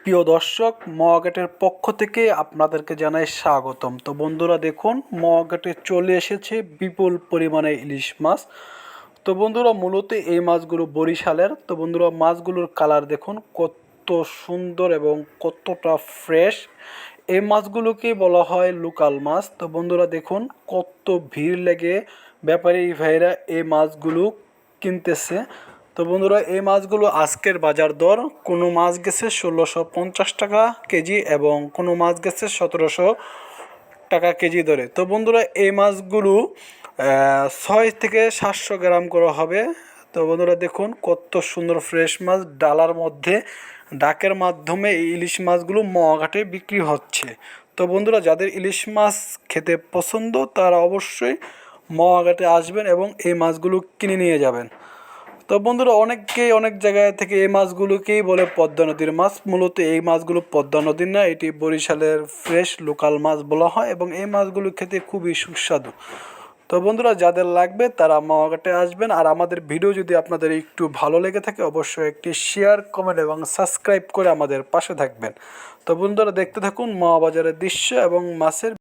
প্রিয় দর্শক, মহাঘাটের পক্ষ থেকে আপনাদেরকে জানাই স্বাগতম। তো বন্ধুরা দেখুন, মহাঘাটে চলে এসেছে বিপুল পরিমাণে ইলিশ মাছ। তো বন্ধুরা মূলত এই মাছগুলো বরিশালের। তো বন্ধুরা মাছগুলোর কালার দেখুন কত সুন্দর এবং কতটা ফ্রেশ। এই মাছগুলোকে বলা হয় লোকাল মাছ। তো বন্ধুরা দেখুন কত ভিড় লেগে ব্যাপারী ভাইরা এই মাছগুলো কিনতেছে। তো বন্ধুরা এই মাছগুলো আজকের বাজার দর, কোনো মাছ গেছে ১৬৫০ টাকা কেজি এবং কোনো মাছ গেছে ১৭০০ টাকা কেজি দরে। তো বন্ধুরা এই মাছগুলো ৬ থেকে ৭০০ গ্রাম করে হবে। তো বন্ধুরা দেখুন কত সুন্দর ফ্রেশ মাছ ডালার মধ্যে ডাকের মাধ্যমে এই ইলিশ মাছগুলো মহাঘাটে বিক্রি হচ্ছে। তো বন্ধুরা যাদের ইলিশ মাছ খেতে পছন্দ তারা অবশ্যই মহাঘাটে আসবেন এবং এই মাছগুলো কিনে নিয়ে যাবেন। তো বন্ধুরা অনেকেই অনেক জায়গায় থেকে এই মাছগুলোকেই বলে পদ্মা নদীর মাছ। মূলত এই মাছগুলো পদ্মা নদীর না, এটি বরিশালের ফ্রেশ লোকাল মাছ বলা হয় এবং এই মাছগুলো খেতে খুবই সুস্বাদু। তো বন্ধুরা যাদের লাগবে তারা মহাঘাটে আসবেন। আর আমাদের ভিডিও যদি আপনাদের একটু ভালো লেগে থাকে অবশ্যই একটি শেয়ার, কমেন্ট এবং সাবস্ক্রাইব করে আমাদের পাশে থাকবেন। তো বন্ধুরা দেখতে থাকুন মহাবাজারের দৃশ্য এবং মাছের